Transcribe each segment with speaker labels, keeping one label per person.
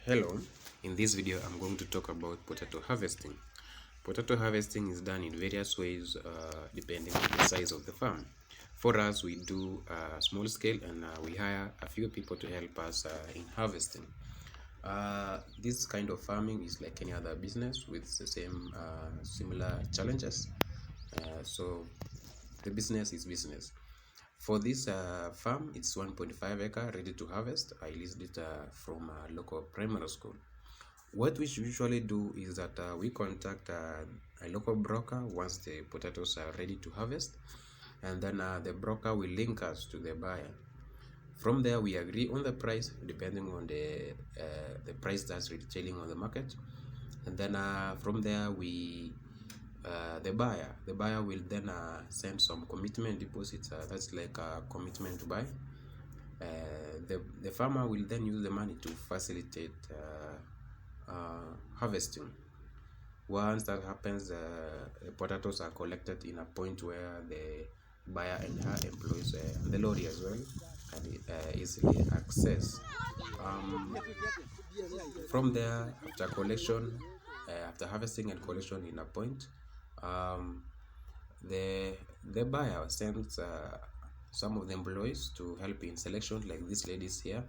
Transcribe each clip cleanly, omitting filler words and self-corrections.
Speaker 1: Hello, in this video I'm going to talk about potato harvesting. Potato harvesting is done in various ways depending on the size of the farm. For us, we do small scale and we hire a few people to help us in harvesting. This kind of farming is like any other business with the same similar challenges. So the business is business. For this farm, it's 1.5 acre ready to harvest. I leased it from a local primary school. What we usually do is that we contact a local broker once the potatoes are ready to harvest, and then the broker will link us to the buyer. From there, we agree on the price depending on the price that's retailing on the market, and then from there the buyer will then send some commitment deposits. That's like a commitment to buy. The farmer will then use the money to facilitate harvesting. Once that happens, the potatoes are collected in a point where the buyer and her employees and the lorry as well can easily access. From there, after harvesting and collection in a point, the buyer sends some of the employees to help in selection, like these ladies here.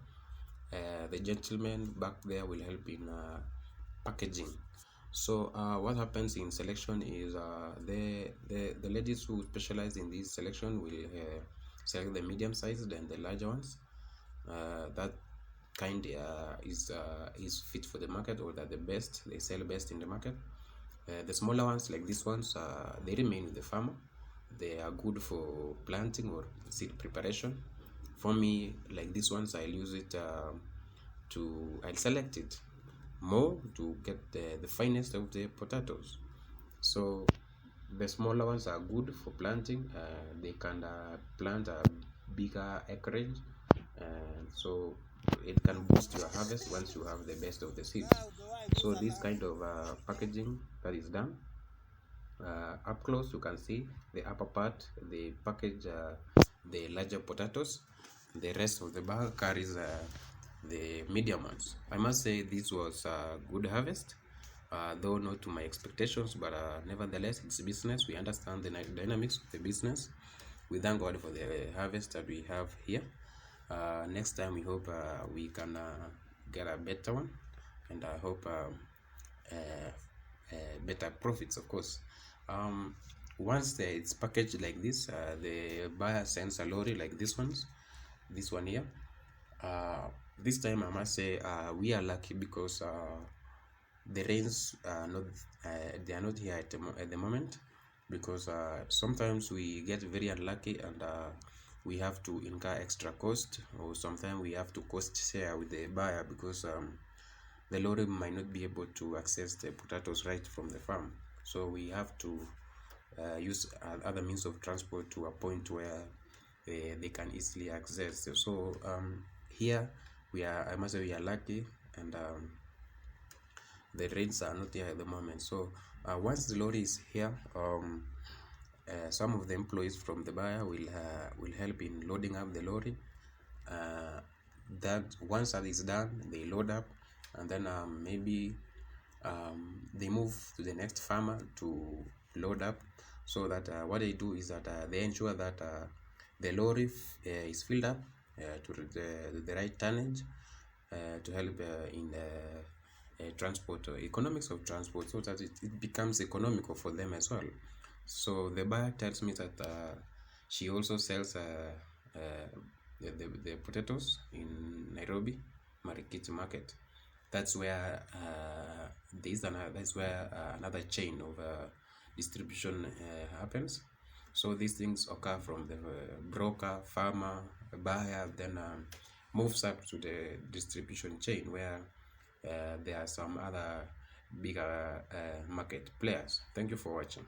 Speaker 1: The gentleman back there will help in packaging. So what happens in selection is the ladies who specialize in this selection will select the medium sized and the larger ones. That kind is fit for the market, or that they sell best in the market. The smaller ones, like these ones, they remain with the farmer. They are good for planting or seed preparation. For me, like these ones, I'll use it I'll select it more to get the finest of the potatoes. So the smaller ones are good for planting. They can plant a bigger acreage, so it can boost your harvest once you have the best of the seeds. So this kind of packaging that is done. Up close you can see the upper part, they package the larger potatoes. The rest of the bag carries the medium ones. I must say this was a good harvest, though not to my expectations, but nevertheless it's business. We understand the dynamics of the business. We thank God for the harvest that we have here. Next time we hope we can get a better one, and I hope better profits, of course. Once it's packaged like this, the buyer sends a lorry like this one here. This time I must say we are lucky because the rains are not they are not here at the moment, because sometimes we get very unlucky and we have to incur extra cost, or sometimes we have to cost share with the buyer because the lorry might not be able to access the potatoes right from the farm. So we have to use other means of transport to a point where they can easily access. So here I must say we are lucky, and the rains are not here at the moment. So once the lorry is here, some of the employees from the buyer will help in loading up the lorry. That once that is done, they load up, and then maybe they move to the next farmer to load up. So that what they do is that they ensure that the lorry is filled up to the right tonnage to help in transport, economics of transport, so that it becomes economical for them as well. So the buyer tells me that she also sells the potatoes in Nairobi Marikiti market. That's where that's where another chain of distribution happens. So these things occur from the broker, farmer, buyer, then moves up to the distribution chain, where there are some other bigger market players. Thank you for watching.